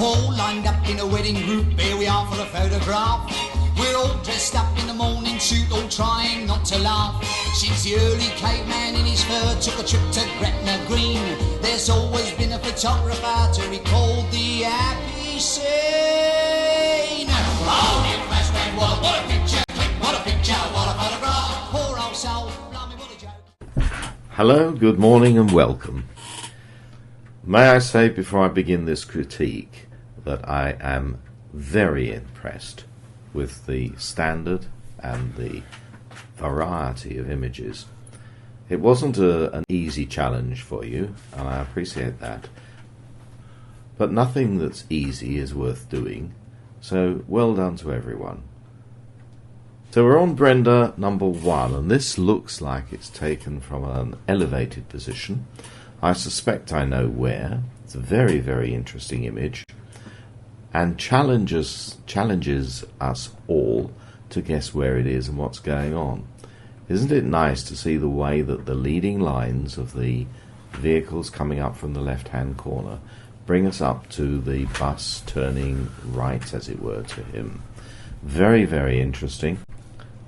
All lined up in a wedding group, here we are for a photograph. We're all dressed up in the morning suit, all trying not to laugh. Since the early caveman in his fur took a trip to Gretna Green, there's always been a photographer to record the happy scene. Oh, you flashbang, what a picture, what a picture, what a photograph. Poor old soul, blimey, what a joke. Hello, good morning and welcome. May I say before I begin this critique that I am very impressed with the standard and the variety of images. It wasn't an easy challenge for you, and I appreciate that. But nothing that's easy is worth doing, so well done to everyone. So we're on Brenda number 1, and this looks like it's taken from an elevated position. I suspect I know where. It's a very, very interesting image, and challenges us all to guess where it is and what's going on. Isn't it nice to see the way that the leading lines of the vehicles coming up from the left-hand corner bring us up to the bus turning right, as it were, to him? Very, very interesting.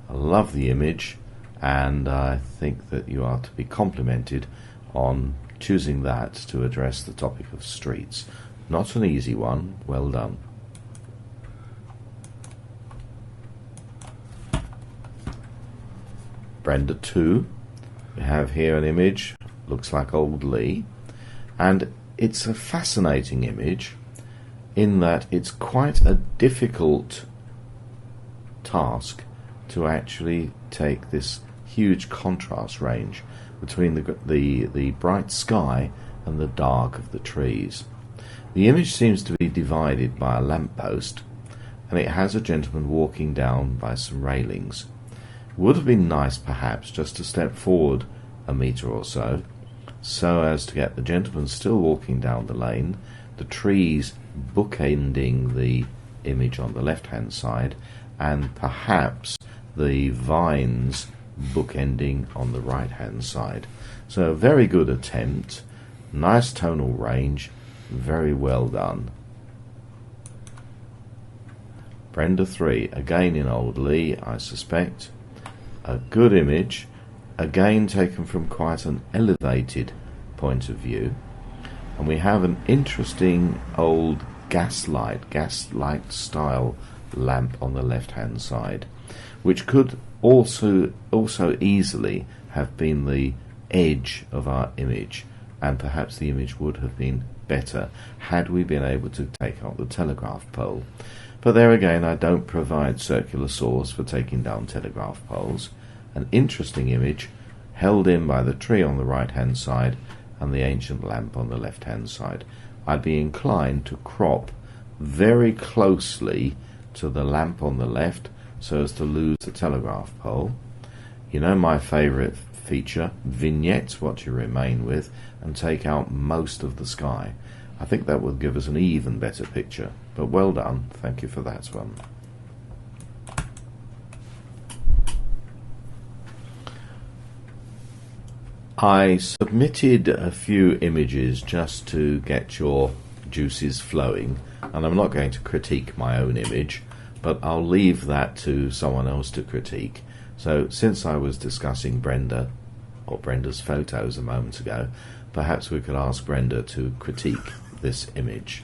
I love the image, and I think that you are to be complimented on choosing that to address the topic of streets. Not an easy one. Well done. Brenda 2. We have here an image, looks like Old Lee, and it's a fascinating image in that it's quite a difficult task to actually take this huge contrast range between the bright sky and the dark of the trees. The image seems to be divided by a lamppost, and it has a gentleman walking down by some railings. It would have been nice perhaps just to step forward a metre or so as to get the gentleman still walking down the lane, the trees bookending the image on the left hand side, and perhaps the vines bookending on the right hand side. So a very good attempt, nice tonal range, very well done. Brenda 3, again in Old Lee, I suspect. A good image, again taken from quite an elevated point of view, and we have an interesting old gaslight style lamp on the left hand side, which could also easily have been the edge of our image, and perhaps the image would have been better had we been able to take out the telegraph pole. But there again, I don't provide circular saws for taking down telegraph poles. An interesting image held in by the tree on the right hand side and the ancient lamp on the left hand side. I'd be inclined to crop very closely to the lamp on the left so as to lose the telegraph pole. You know my favourite feature, vignette what you remain with, and take out most of the sky. I think that will give us an even better picture. But well done, thank you for that one. I submitted a few images just to get your juices flowing, and I'm not going to critique my own image, but I'll leave that to someone else to critique. So since I was discussing Brenda, or Brenda's photos a moment ago, perhaps we could ask Brenda to critique this image.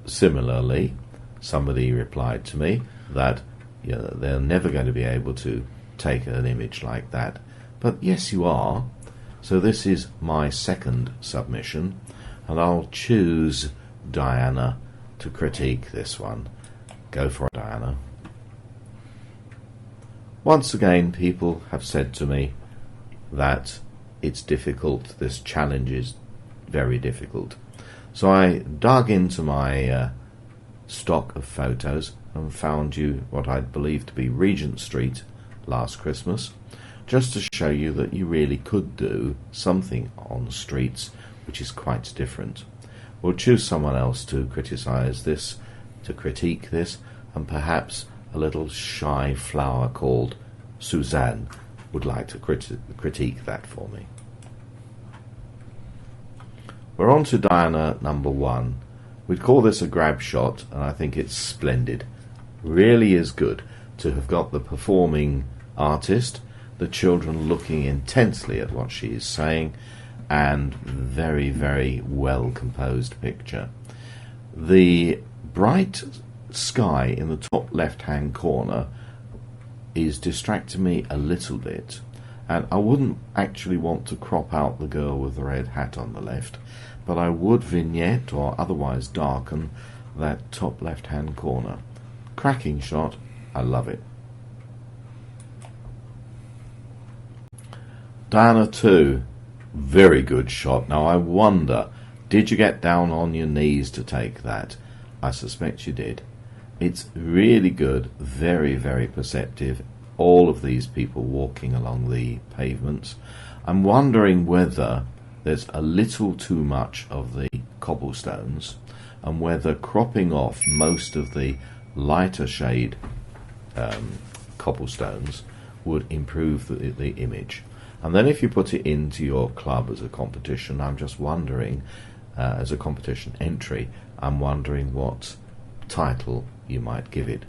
Similarly, somebody replied to me that they're never going to be able to take an image like that. But yes, you are. So this is my second submission, and I'll choose Diana to critique this one. Go for it, Diana. Once again, people have said to me that it's difficult, this challenge is very difficult. So I dug into my stock of photos and found you what I believe to be Regent Street last Christmas, just to show you that you really could do something on streets which is quite different. We'll choose someone else to critique this, and perhaps a little shy flower called Suzanne would like to critique that for me. We're on to Diana number 1. We'd call this a grab shot, and I think it's splendid. Really is good to have got the performing artist, the children looking intensely at what she is saying, and very, very well composed picture. The bright sky in the top left hand corner is distracting me a little bit, and I wouldn't actually want to crop out the girl with the red hat on the left, but I would vignette or otherwise darken that top left hand corner. Cracking shot, I love it. Diana 2, very good shot. Now I wonder, did you get down on your knees to take that? I suspect you did. It's really good, very, very perceptive. All of these people walking along the pavements. I'm wondering whether there's a little too much of the cobblestones and whether cropping off most of the lighter shade cobblestones would improve the image. And then if you put it into your club as a competition, I'm just wondering, as a competition entry, I'm wondering what title you might give it.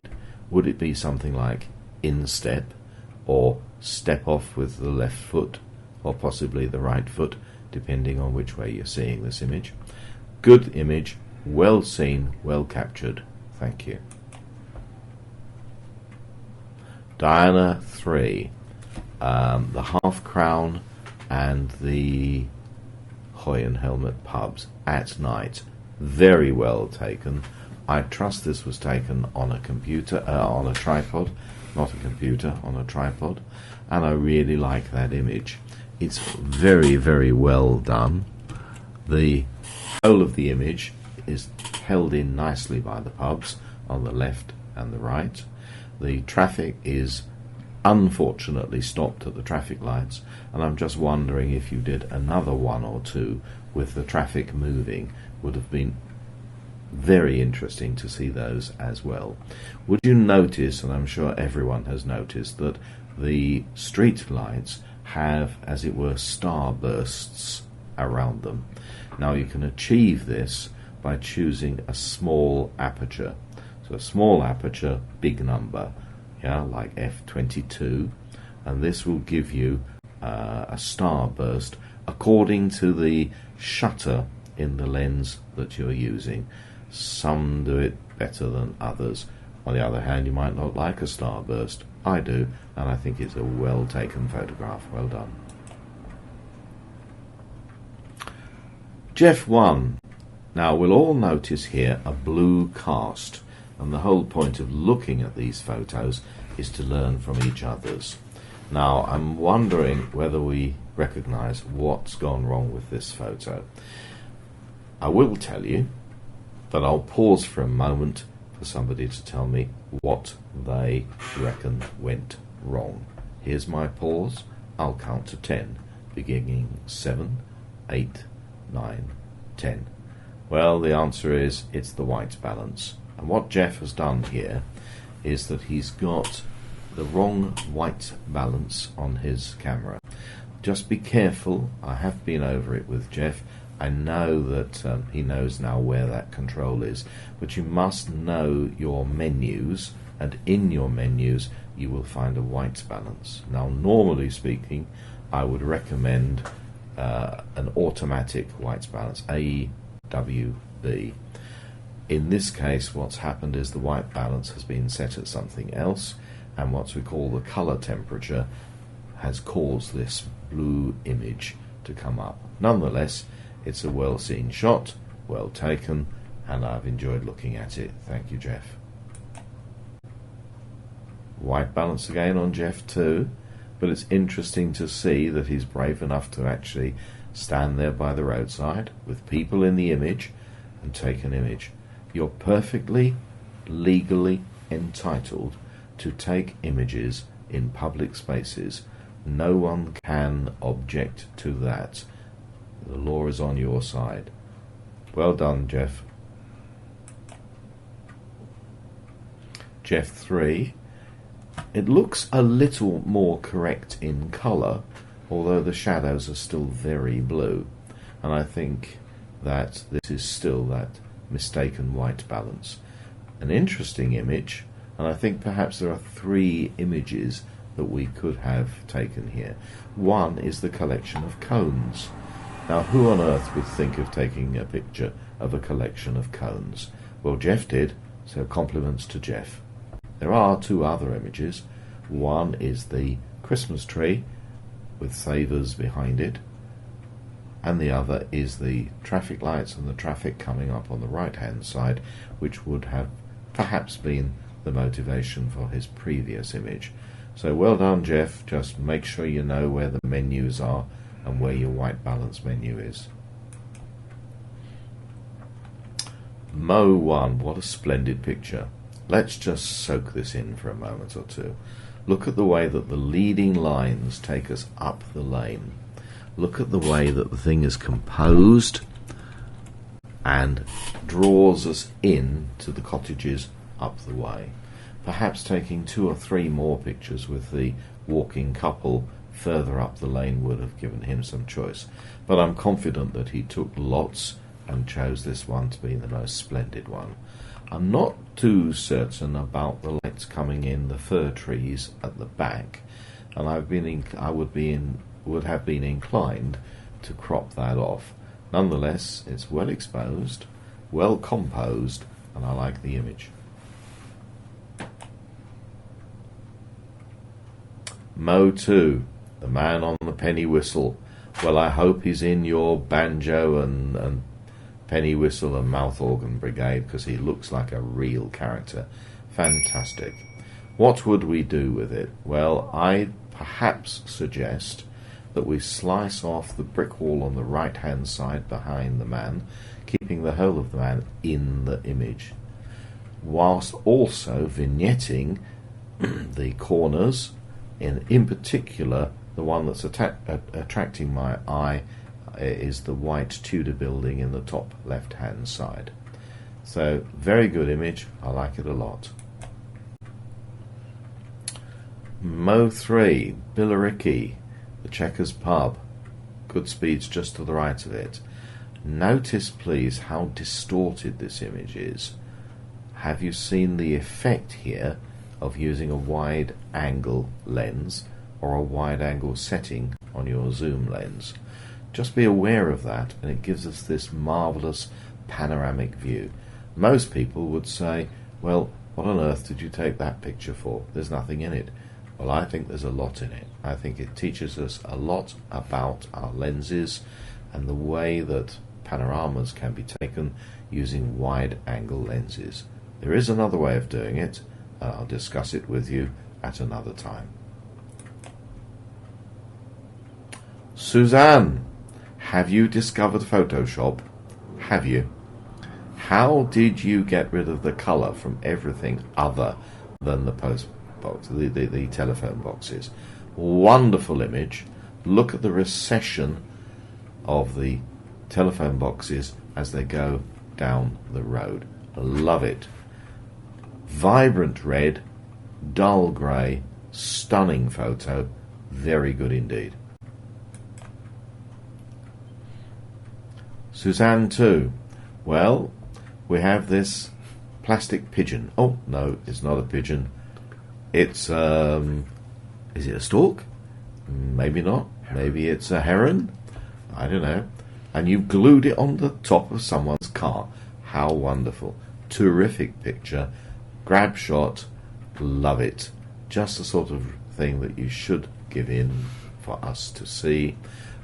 Would it be something like instep, or step off with the left foot, or possibly the right foot, depending on which way you're seeing this image? Good image, well seen, well captured. Thank you. Diana 3, the half crown and the Hoyenhelmet pubs at night. Very well taken. I trust this was taken on a computer, on a tripod, not a computer, on a tripod, and I really like that image. It's very, very well done. The whole of the image is held in nicely by the pubs on the left and the right. The traffic is unfortunately stopped at the traffic lights, and I'm just wondering if you did another one or two with the traffic moving, would have been very interesting to see those as well. Would you notice, and I'm sure everyone has noticed, that the street lights have, as it were, starbursts around them? Now you can achieve this by choosing a small aperture. So a small aperture, big number, yeah, like f22, and this will give you a starburst according to the shutter in the lens that you're using. Some do it better than others. On the other hand, you might not like a starburst. I do, and I think it's a well taken photograph. Well done. Jeff 1. Now we'll all notice here a blue cast, and the whole point of looking at these photos is to learn from each other's. Now I'm wondering whether we recognize what's gone wrong with this photo. I will tell you, but I'll pause for a moment for somebody to tell me what they reckon went wrong. Here's my pause. I'll count to 10, beginning 7, 8, 9, 10. Well, the answer is it's the white balance. And what Jeff has done here is that he's got the wrong white balance on his camera. Just be careful. I have been over it with Jeff. I know that he knows now where that control is, but you must know your menus, and in your menus you will find a white balance. Now normally speaking, I would recommend an automatic white balance, AWB. In this case, what's happened is the white balance has been set at something else, and what we call the color temperature has caused this blue image to come up. Nonetheless, it's a well seen shot, well taken, and I've enjoyed looking at it. Thank you, Jeff. White balance again on Jeff 2, but it's interesting to see that he's brave enough to actually stand there by the roadside with people in the image and take an image. You're perfectly legally entitled to take images in public spaces. No one can object to that. The law is on your side. Well done, Jeff. Jeff 3. It looks a little more correct in colour, although the shadows are still very blue. And I think that this is still that mistaken white balance. An interesting image, and I think perhaps there are three images that we could have taken here. One is the collection of cones. Now, who on earth would think of taking a picture of a collection of cones? Well, Jeff did, so compliments to Jeff. There are two other images. One is the Christmas tree with savers behind it, and the other is the traffic lights and the traffic coming up on the right-hand side, which would have perhaps been the motivation for his previous image. So well done, Jeff. Just make sure you know where the menus are and where your white balance menu is. Mo 1, what a splendid picture. Let's just soak this in for a moment or two. Look at the way that the leading lines take us up the lane. Look at the way that the thing is composed and draws us in to the cottages up the way. Perhaps taking 2 or 3 more pictures with the walking couple further up the lane would have given him some choice. But I'm confident that he took lots and chose this one to be the most splendid one. I'm not too certain about the lights coming in the fir trees at the back, and I would have been inclined to crop that off. Nonetheless, it's well exposed, well composed, and I like the image. Mo 2, the man on the penny whistle. Well, I hope he's in your banjo and penny whistle and mouth organ brigade, because he looks like a real character. Fantastic. What would we do with it? Well, I'd perhaps suggest that we slice off the brick wall on the right hand side behind the man, keeping the whole of the man in the image, whilst also vignetting the corners. In particular, the one that's attracting my eye is the white Tudor building in the top left hand side. So very good image, I like it a lot. Mo 3, Billericay, the Checkers pub. Goodspeed's just to the right of it. Notice please how distorted this image is. Have you seen the effect here of using a wide angle lens or a wide angle setting on your zoom lens? Just be aware of that, and it gives us this marvellous panoramic view. Most people would say, well, what on earth did you take that picture for? There's nothing in it. Well, I think there's a lot in it. I think it teaches us a lot about our lenses and the way that panoramas can be taken using wide angle lenses. There is another way of doing it, and I'll discuss it with you at another time. Suzanne, have you discovered Photoshop? Have you? How did you get rid of the colour from everything other than the post box, the telephone boxes? Wonderful image. Look at the recession of the telephone boxes as they go down the road. Love it. Vibrant red, dull grey, stunning photo. Very good indeed. Suzanne 2. Well, we have this plastic pigeon. Oh, no, it's not a pigeon. It's, is it a stork? Maybe not. Maybe it's a heron. I don't know. And you've glued it on the top of someone's car. How wonderful. Terrific picture. Grab shot. Love it. Just the sort of thing that you should give in for us to see,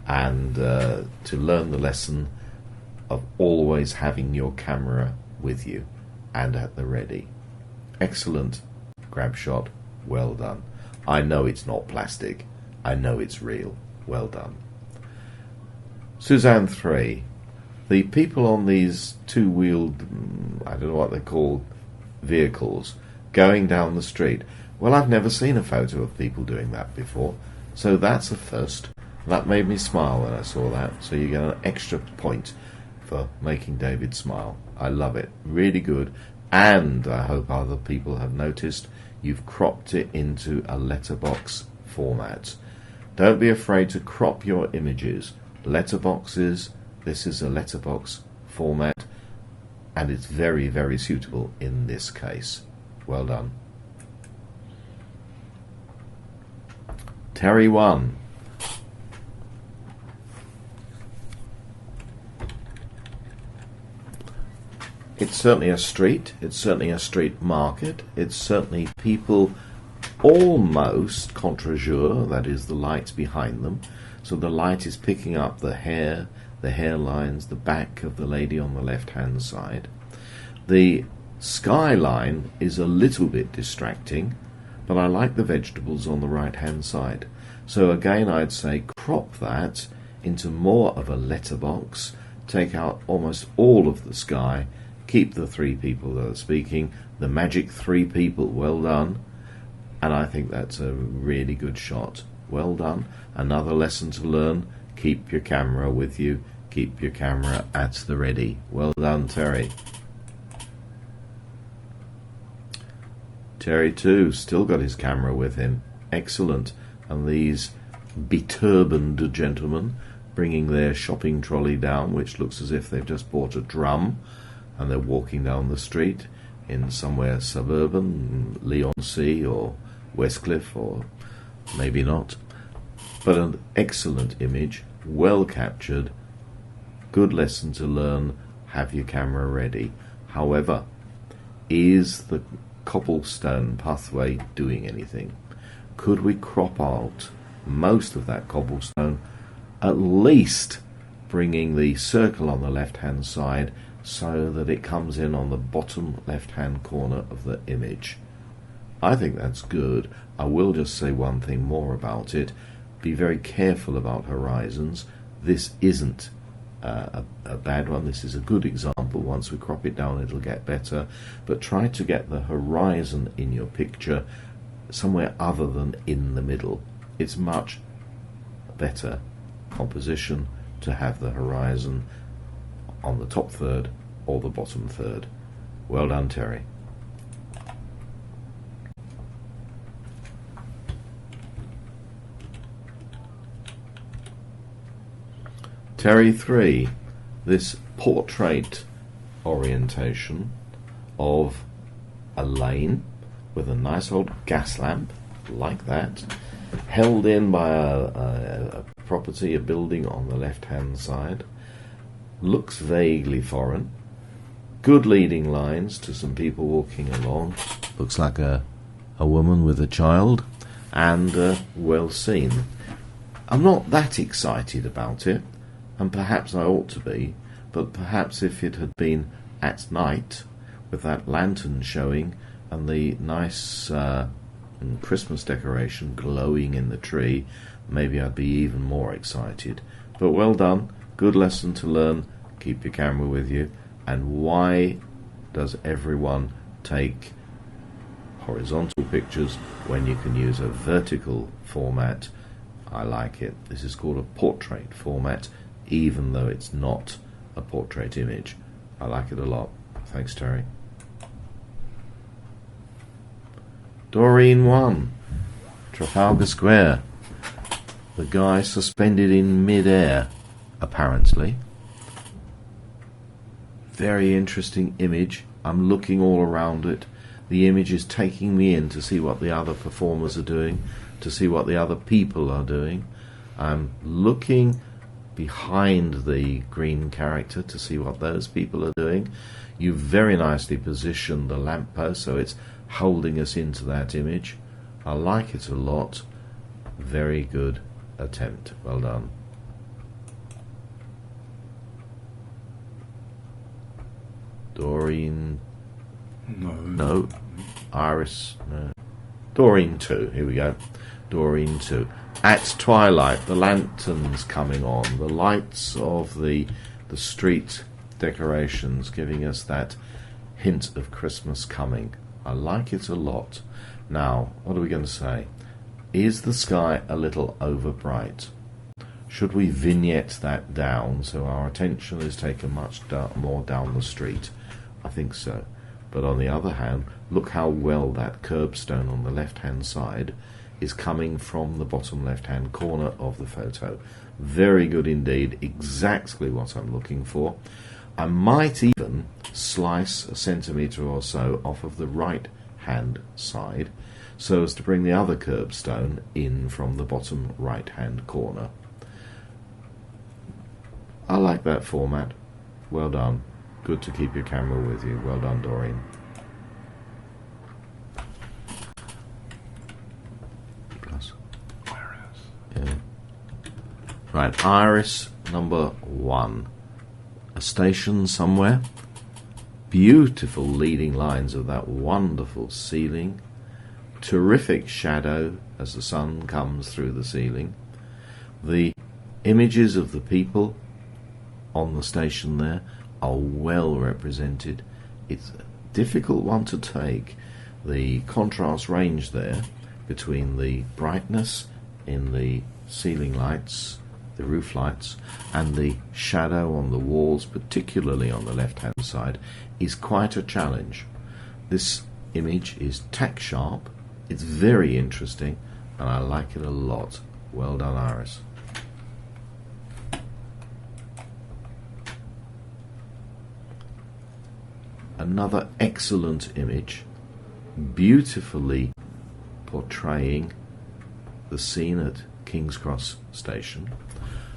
and to learn the lesson of always having your camera with you and at the ready. Excellent grab shot. Well done. I know it's not plastic. I know it's real. Well done. Suzanne 3. The people on these two-wheeled, I don't know what they're called, vehicles going down the street. Well, I've never seen a photo of people doing that before, so that's a first. That made me smile when I saw that, so you get an extra point for making David smile. I love it. Really good. And I hope other people have noticed you've cropped it into a letterbox format. Don't be afraid to crop your images. Letterboxes This is a letterbox format, and it's very, very suitable in this case. Well done. Terry 1. It's certainly a street, it's certainly a street market, it's certainly people almost contre jour, that is the lights behind them. So the light is picking up the hair, the hairlines, the back of the lady on the left hand side. The skyline is a little bit distracting, but I like the vegetables on the right hand side. So again, I'd say crop that into more of a letterbox, take out almost all of the sky, keep the three people that are speaking, the magic three people. Well done. And I think that's a really good shot. Well done. Another lesson to learn: keep your camera with you, keep your camera at the ready. Well done, Terry. Terry 2 still got his camera with him. Excellent. And these beturbaned gentlemen bringing their shopping trolley down, which looks as if they've just bought a drum, and they're walking down the street in somewhere suburban, Leigh-on-Sea or Westcliff, or maybe not. But an excellent image, well captured, good lesson to learn: have your camera ready. However, is the cobblestone pathway doing anything? Could we crop out most of that cobblestone, at least bringing the circle on the left hand side so that it comes in on the bottom left hand corner of the image? I think that's good. I will just say one thing more about it: be very careful about horizons. This isn't a bad one. This is a good example. Once we crop it down, it'll get better. But try to get the horizon in your picture somewhere other than in the middle. It's much better composition to have the horizon on the top third or the bottom third. Well done, Terry. Terry 3, this portrait orientation of a lane with a nice old gas lamp like that, held in by a property, a building on the left hand side, looks vaguely foreign. Good leading lines to some people walking along. Looks like a woman with a child, and well seen. I'm not that excited about it, and perhaps I ought to be, but perhaps if it had been at night with that lantern showing and the nice Christmas decoration glowing in the tree, maybe I'd be even more excited. But well done, good lesson to learn. Keep your camera with you. And why does everyone take horizontal pictures when you can use a vertical format? I like it. This is called a portrait format, even though it's not a portrait image. I like it a lot. Thanks, Terry. Doreen 1, Trafalgar Square. The guy suspended in mid-air, apparently. Very interesting image. I'm looking all around it. The image is taking me in to see what the other performers are doing, to see what the other people are doing. I'm looking behind the green character to see what those people are doing. You very nicely positioned the lamppost so it's holding us into that image. I like it a lot. Very good attempt. Well done. Doreen. No. Iris. No. Doreen 2. Here we go. Doreen 2. At twilight, the lanterns coming on, the lights of the street decorations giving us that hint of Christmas coming. I like it a lot. Now, what are we going to say? Is the sky a little over bright? Should we vignette that down so our attention is taken much more down the street? I think so. But on the other hand, look how well that curbstone on the left-hand side is coming from the bottom left-hand corner of the photo. Very good indeed, exactly what I'm looking for. I might even slice a centimetre or so off of the right-hand side so as to bring the other curbstone in from the bottom right-hand corner. I like that format. Well done. Good to keep your camera with you. Well done, Doreen. Plus. Iris. Yeah. Right, iris number 1. A station somewhere. Beautiful leading lines of that wonderful ceiling. Terrific shadow as the sun comes through the ceiling. The images of the people on the station there are well represented. It's a difficult one to take. The contrast range there between the brightness in the ceiling lights, the roof lights, and the shadow on the walls, particularly on the left hand side, is quite a challenge. This image is tack sharp, it's very interesting, and I like it a lot. Well done, Iris. Another excellent image, beautifully portraying the scene at King's Cross Station.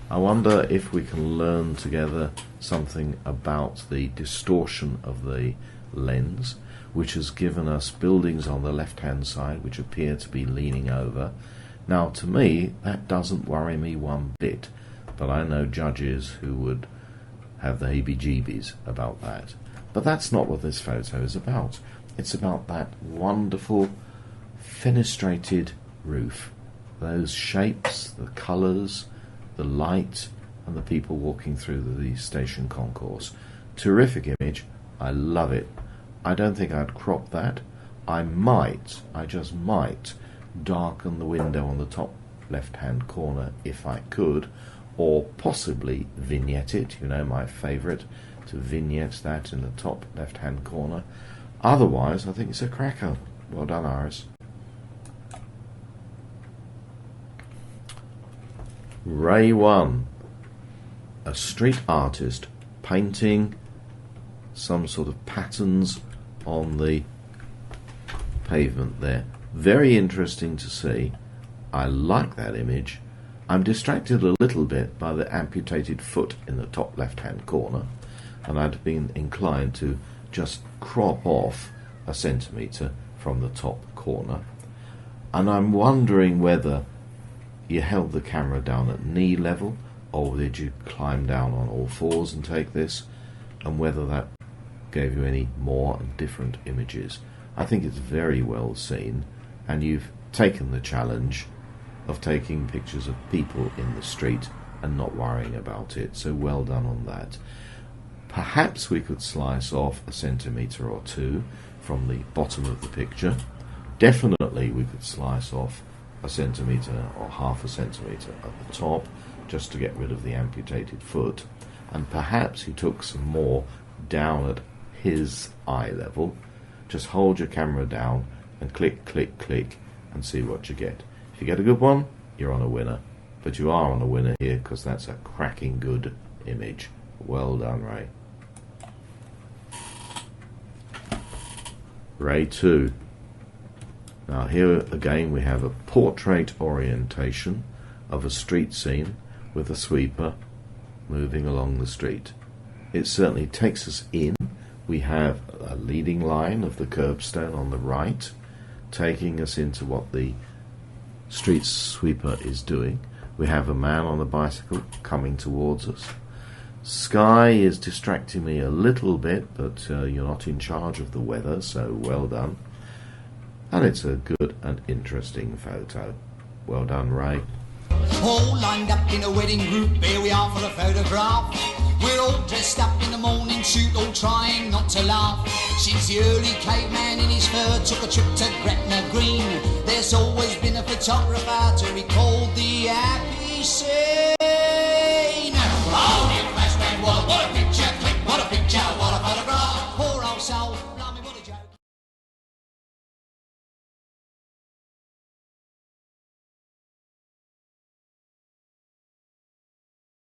I wonder if we can learn together something about the distortion of the lens, which has given us buildings on the left-hand side which appear to be leaning over. Now, to me, that doesn't worry me one bit, but I know judges who would have the heebie-jeebies about that. But that's not what this photo is about. It's about that wonderful fenestrated roof. Those shapes, the colours, the light, and the people walking through the station concourse. Terrific image. I love it. I don't think I'd crop that. I just might, darken the window on the top left-hand corner if I could, or possibly vignette it, you know, my favourite, to vignette that in the top left-hand corner. Otherwise, I think it's a cracker. Well done, Iris. Ray 1, a street artist painting some sort of patterns on the pavement there. Very interesting to see. I like that image. I'm distracted a little bit by the amputated foot in the top left-hand corner, and I'd been inclined to just crop off a centimetre from the top corner. And I'm wondering whether you held the camera down at knee level, or did you climb down on all fours and take this, and whether that gave you any more and different images. I think it's very well seen, and you've taken the challenge of taking pictures of people in the street and not worrying about it, so well done on that. Perhaps we could slice off a centimetre or two from the bottom of the picture. Definitely we could slice off a centimetre or half a centimetre at the top, just to get rid of the amputated foot, and perhaps you took some more down at his eye level. Just hold your camera down and click, click, click, and see what you get. If you get a good one, you're on a winner. But you are on a winner here, because that's a cracking good image. Well done, Ray. Ray 2. Now here again we have a portrait orientation of a street scene with a sweeper moving along the street. It certainly takes us in. We have a leading line of the curbstone on the right, taking us into what the street sweeper is doing. We have a man on a bicycle coming towards us. Sky is distracting me a little bit, but you're not in charge of the weather, so well done. And it's a good and interesting photo. Well done, Ray. All lined up in a wedding group, here we are for a photograph. We're all dressed up in the morning suit, all trying not to laugh. Since the early caveman in his fur took a trip to Gretna Green, there's always been a photographer to record the happy scene.